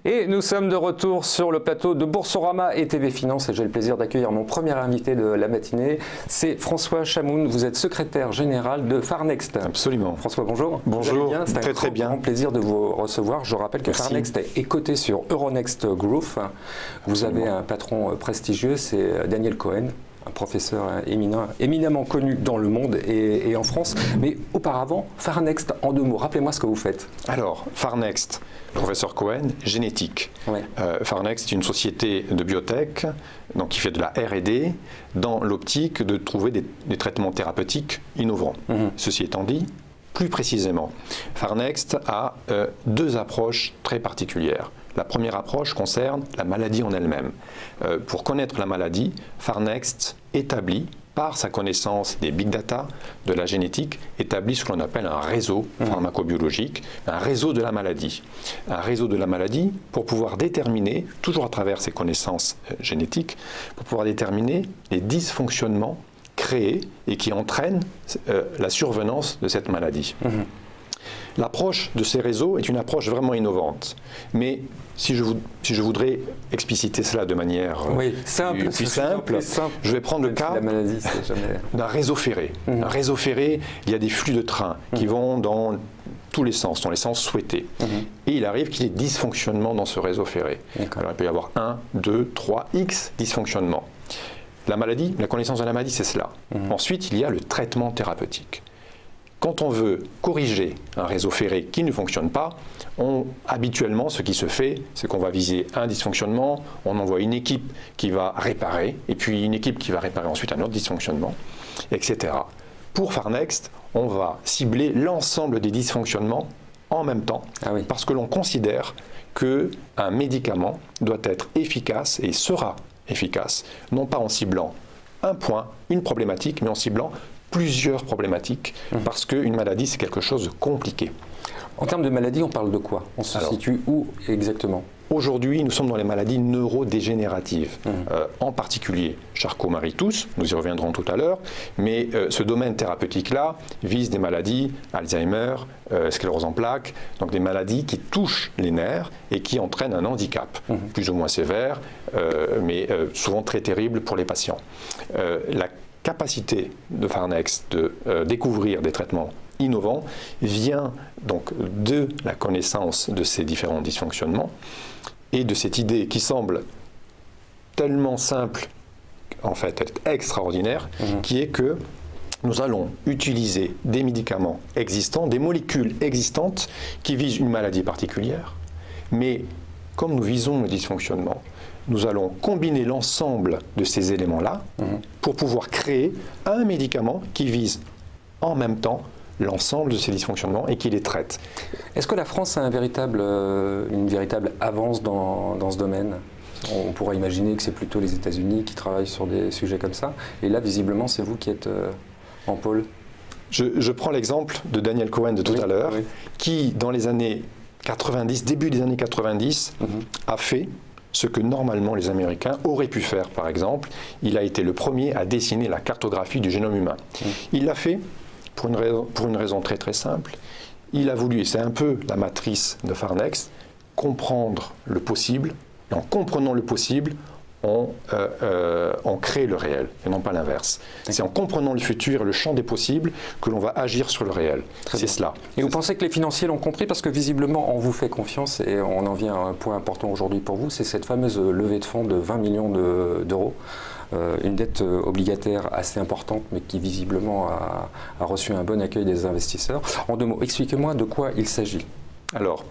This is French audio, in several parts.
Et nous sommes de retour sur le plateau de Boursorama et TV Finance et j'ai le plaisir d'accueillir mon premier invité de la matinée, c'est François Chamoun. Vous êtes secrétaire général de Farnext. Absolument. François, bonjour. Bonjour, très bien. C'est un grand plaisir de vous recevoir. Je rappelle que Farnext est coté sur Euronext Group. Vous avez un patron prestigieux, c'est Daniel Cohen, un professeur éminemment connu dans le monde et en France. Mais auparavant, Farnext, en deux mots, rappelez-moi ce que vous faites. Alors, Farnext, professeur Cohen, génétique. Ouais. Farnext est une société de biotech donc qui fait de la R&D dans l'optique de trouver des traitements thérapeutiques innovants. Ceci étant dit, plus précisément, Farnext a deux approches très particulières. La première approche concerne la maladie en elle-même. Pour connaître la maladie, Farnext établit, par sa connaissance des big data, de la génétique, établit ce que l'on appelle un réseau pharmacobiologique, un réseau de la maladie. Un réseau de la maladie pour pouvoir déterminer, toujours à travers ses connaissances génétiques, pour pouvoir déterminer les dysfonctionnements créés et qui entraînent la survenance de cette maladie. L'approche de ces réseaux est une approche vraiment innovante. Mais si je voudrais expliciter cela de manière plus simple, je vais prendre le cas d'un réseau ferré. Un réseau ferré, il y a des flux de trains qui vont dans tous les sens, dans les sens souhaités. Et il arrive qu'il y ait dysfonctionnement dans ce réseau ferré. Alors il peut y avoir 1, 2, 3, X dysfonctionnements. La maladie, la connaissance de la maladie, c'est cela. Ensuite, il y a le traitement thérapeutique. Quand on veut corriger un réseau ferré qui ne fonctionne pas, habituellement, ce qui se fait, c'est qu'on va viser un dysfonctionnement, on envoie une équipe qui va réparer, et puis une équipe qui va réparer ensuite un autre dysfonctionnement, etc. Pour Farnext, on va cibler l'ensemble des dysfonctionnements en même temps, parce que l'on considère qu'un médicament doit être efficace et sera efficace, non pas en ciblant un point, une problématique, mais en ciblant plusieurs problématiques, parce qu'une maladie, c'est quelque chose de compliqué. En termes de maladie, on parle de quoi? On se situe où exactement? Aujourd'hui, nous sommes dans les maladies neurodégénératives, en particulier Charcot-Marie-Tooth, nous y reviendrons tout à l'heure, mais ce domaine thérapeutique-là vise des maladies Alzheimer, sclérose en plaques, donc des maladies qui touchent les nerfs et qui entraînent un handicap, plus ou moins sévère, mais souvent très terrible pour les patients. La capacité de Farnext de découvrir des traitements innovants vient donc de la connaissance de ces différents dysfonctionnements et de cette idée qui semble tellement simple, en fait extraordinaire, qui est que nous allons utiliser des médicaments existants, des molécules existantes qui visent une maladie particulière, mais comme nous visons le dysfonctionnement, nous allons combiner l'ensemble de ces éléments-là pour pouvoir créer un médicament qui vise en même temps l'ensemble de ces dysfonctionnements et qui les traite. Est-ce que la France a une véritable avance dans ce domaine? On pourrait imaginer que c'est plutôt les États-Unis qui travaillent sur des sujets comme ça. Et là, visiblement, c'est vous qui êtes en pôle. Je prends l'exemple de Daniel Cohen de tout à l'heure, qui, dans les années 90, début des années 90, a fait ce que normalement les Américains auraient pu faire, par exemple. Il a été le premier à dessiner la cartographie du génome humain. Il l'a fait pour une raison très très simple. Il a voulu, et c'est un peu la matrice de Farnext, comprendre le possible. Et en comprenant le possible, on crée le réel, et non pas l'inverse. C'est en comprenant le futur et le champ des possibles que l'on va agir sur le réel. C'est cela. Et vous pensez que les financiers l'ont compris? Parce que visiblement, on vous fait confiance, et on en vient à un point important aujourd'hui pour vous, c'est cette fameuse levée de fonds de 20 millions d'euros. Une dette obligataire assez importante, mais qui visiblement a reçu un bon accueil des investisseurs. En deux mots, expliquez-moi de quoi il s'agit. Alors,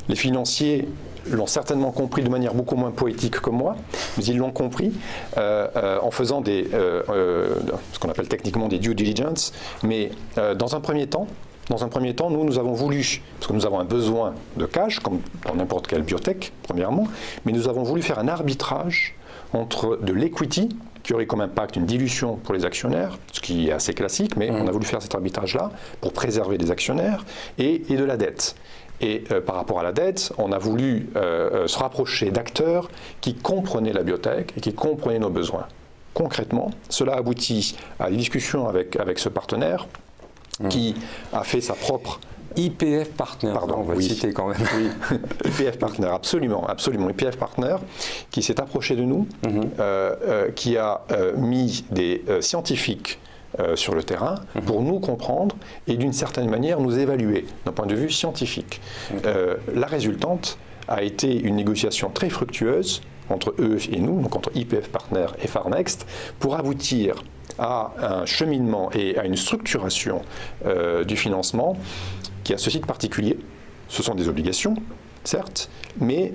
les financiers l'ont certainement compris de manière beaucoup moins poétique que moi, mais ils l'ont compris en faisant ce qu'on appelle techniquement des due diligence. Mais dans un premier temps, nous avons voulu, parce que nous avons un besoin de cash, comme dans n'importe quelle biotech, premièrement, mais nous avons voulu faire un arbitrage entre de l'equity, qui aurait comme impact une dilution pour les actionnaires, ce qui est assez classique, mais on a voulu faire cet arbitrage-là pour préserver les actionnaires, et de la dette. Et par rapport à la dette, on a voulu se rapprocher d'acteurs qui comprenaient la biotech et qui comprenaient nos besoins. Concrètement, cela aboutit à des discussions avec ce partenaire qui a fait sa propre IPF Partners, pardon, on va le citer quand même. Oui. IPF Partners, absolument, absolument. IPF Partners qui s'est approché de nous, qui a mis des scientifiques sur le terrain pour nous comprendre et d'une certaine manière nous évaluer d'un point de vue scientifique. La résultante a été une négociation très fructueuse entre eux et nous, donc entre IPF Partners et Farnext, pour aboutir à un cheminement et à une structuration du financement qui a ceci de particulier. Ce sont des obligations, certes, mais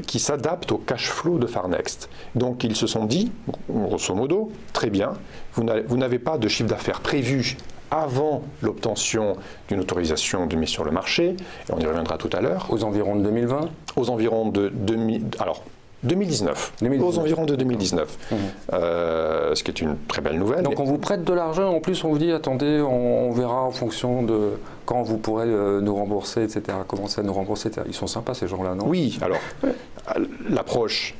qui s'adaptent au cash flow de Farnext. Donc ils se sont dit, grosso modo, très bien, vous n'avez pas de chiffre d'affaires prévu avant l'obtention d'une autorisation de mise sur le marché, et on y reviendra tout à l'heure. Aux environs de 2020 ? Aux environs de 2019. Aux environs de 2019, ce qui est une très belle nouvelle. Donc on vous prête de l'argent, en plus on vous dit attendez, on verra en fonction de quand vous pourrez nous rembourser, etc. Commencer à nous rembourser, etc. Ils sont sympas ces gens-là, non? Oui, alors l'approche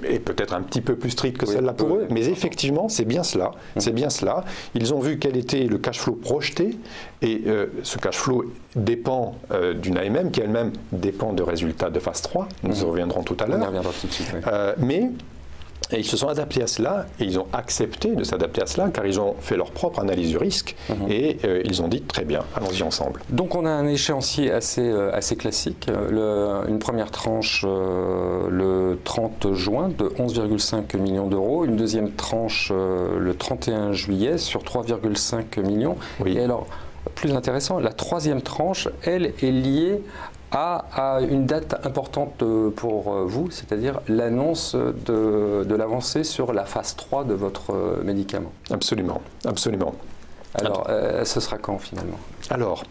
est peut-être un petit peu plus stricte que celle-là pour eux, mais effectivement c'est bien cela, c'est bien cela. Ils ont vu quel était le cash flow projeté, et ce cash flow dépend d'une AMM qui elle-même dépend de résultats de phase 3, nous y reviendrons tout à l'heure. On y reviendra tout de suite, oui. Mais et ils se sont adaptés à cela, et ils ont accepté de s'adapter à cela, car ils ont fait leur propre analyse du risque, et ils ont dit très bien, allons-y ensemble. Donc on a un échéancier assez classique, une première tranche le 30 juin de 11,5 millions d'euros, une deuxième tranche le 31 juillet sur 3,5 millions. Oui. Et alors, plus intéressant, la troisième tranche, elle, est liée à une date importante pour vous, c'est-à-dire l'annonce de l'avancée sur la phase 3 de votre médicament. Absolument, absolument. Alors, ce sera quand finalement? Alors,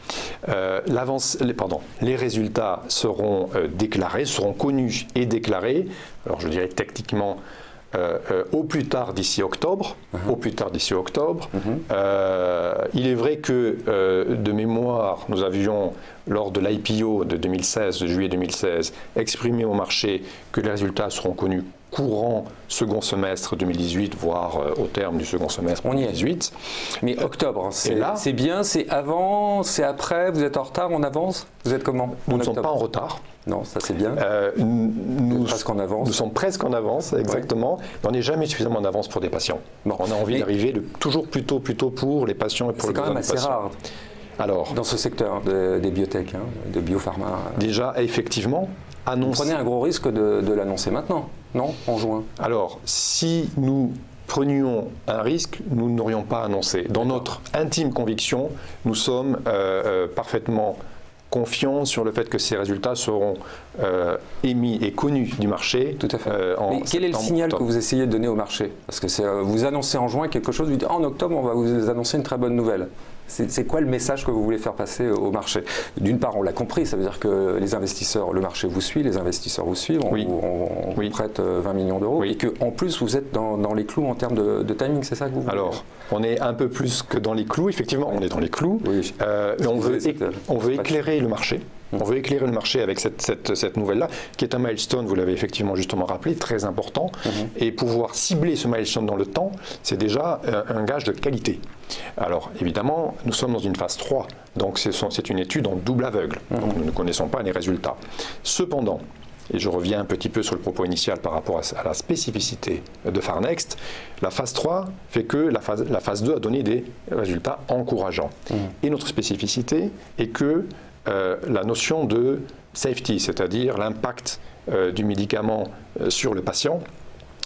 les résultats seront déclarés, seront connus et déclarés, alors je dirais techniquement au plus tard d'ici octobre. Au plus tard d'ici octobre. Il est vrai que, de mémoire, nous avions, lors de l'IPO de 2016, de juillet 2016, exprimé au marché que les résultats seront connus courant second semestre 2018, voire au terme du second semestre 2018. Mais octobre, c'est bien, c'est avant, c'est après, vous êtes en retard, on avance? Vous êtes comment? Nous ne sommes pas en retard. Non, ça c'est bien. Nous presque en avance. Nous sommes presque en avance, exactement. Ouais. Mais on n'est jamais suffisamment en avance pour des patients. Bon, on a envie d'arriver toujours plus tôt pour les patients et pour les besoins des patients. C'est quand même assez rare. Alors, dans ce secteur des biotech, de biopharma. Déjà, effectivement, vous prenez un gros risque de l'annoncer maintenant, non? En juin. Alors, si nous prenions un risque, nous n'aurions pas annoncé. Dans notre intime conviction, nous sommes parfaitement confiants sur le fait que ces résultats seront émis et connus du marché. Tout à fait. Mais quel est le signal que vous essayez de donner au marché? Parce que vous annoncez en juin quelque chose, vous dites en octobre on va vous annoncer une très bonne nouvelle. C'est quoi le message que vous voulez faire passer au marché? D'une part, on l'a compris, ça veut dire que les investisseurs, le marché vous suit, les investisseurs vous suivent, on vous prête 20 millions d'euros, et qu'en plus vous êtes dans les clous en termes de timing, c'est ça que vous voulez? Alors, on est un peu plus que dans les clous, effectivement, on est dans les clous, mais on veut éclairer le marché. On veut éclairer le marché avec cette nouvelle-là, qui est un milestone, vous l'avez effectivement justement rappelé, très important. Et pouvoir cibler ce milestone dans le temps, c'est déjà un gage de qualité. Alors, évidemment, nous sommes dans une phase 3, donc c'est une étude en double aveugle. Donc, nous ne connaissons pas les résultats. Cependant, et je reviens un petit peu sur le propos initial par rapport à la spécificité de Farnext, la phase 3 fait que la phase 2 a donné des résultats encourageants. Et notre spécificité est que la notion de safety, c'est-à-dire l'impact du médicament sur le patient,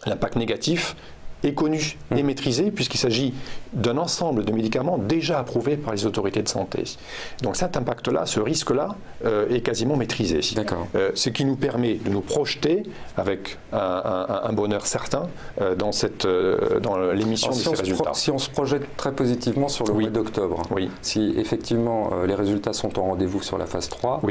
l'impact négatif, est connu et maîtrisé puisqu'il s'agit d'un ensemble de médicaments déjà approuvés par les autorités de santé. Donc cet impact-là, ce risque-là est quasiment maîtrisé. Ce qui nous permet de nous projeter avec un bonheur certain dans l'émission de ces résultats. Si on se projette très positivement sur le mois d'octobre, si effectivement les résultats sont au rendez-vous sur la phase 3,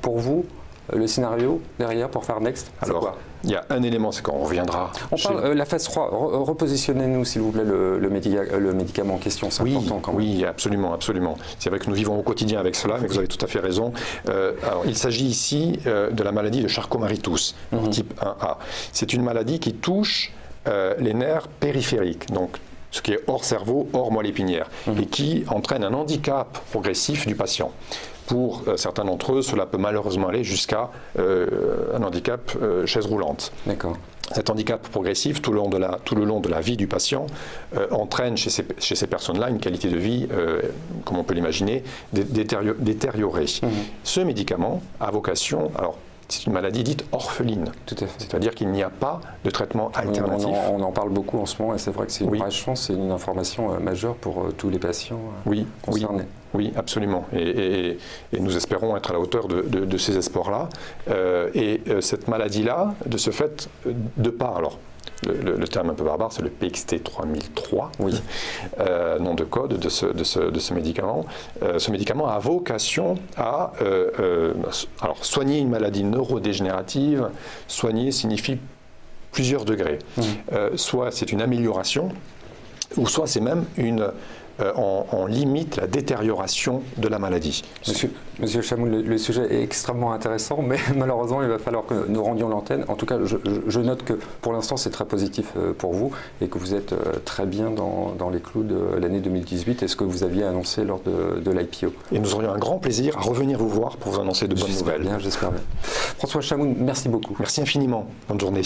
pour vous, le scénario derrière pour Farnext, c'est quoi? Il y a un élément, c'est quand on reviendra. On parle la phase 3, repositionnez-nous s'il vous plaît le médicament en question, c'est important quand même. Oui, absolument, absolument. C'est vrai que nous vivons au quotidien avec cela, mais vous avez tout à fait raison. Alors, il s'agit ici de la maladie de Charcot-Marie-Tooth, type 1A. C'est une maladie qui touche les nerfs périphériques, donc ce qui est hors cerveau, hors moelle épinière, et qui entraîne un handicap progressif du patient. Pour certains d'entre eux, cela peut malheureusement aller jusqu'à un handicap chaise roulante. D'accord. Cet handicap progressif, tout le long de la vie du patient, entraîne chez ces personnes-là une qualité de vie, comme on peut l'imaginer, détériorée. Ce médicament a vocation, alors c'est une maladie dite orpheline. Tout à fait. C'est-à-dire qu'il n'y a pas de traitement alternatif. On en parle beaucoup en ce moment et c'est vrai que c'est une vraie chance, c'est une information majeure pour tous les patients concernés. Oui, absolument. Et nous espérons être à la hauteur de ces espoirs-là. Cette maladie-là, de ce fait, de par, alors, le terme un peu barbare, c'est le PXT 3003, nom de code de ce médicament. Ce médicament a vocation à alors, soigner une maladie neurodégénérative. Soigner signifie plusieurs degrés. Soit c'est une amélioration, ou soit c'est même on limite la détérioration de la maladie. Monsieur Chamoun, le sujet est extrêmement intéressant, mais malheureusement, il va falloir que nous rendions l'antenne. En tout cas, je note que pour l'instant, c'est très positif pour vous et que vous êtes très bien dans les clous de l'année 2018 et ce que vous aviez annoncé lors de l'IPO. Et nous aurions un grand plaisir à revenir vous voir pour vous annoncer de bonnes nouvelles. J'espère bien. François Chamoun, merci beaucoup. Merci infiniment. Bonne journée.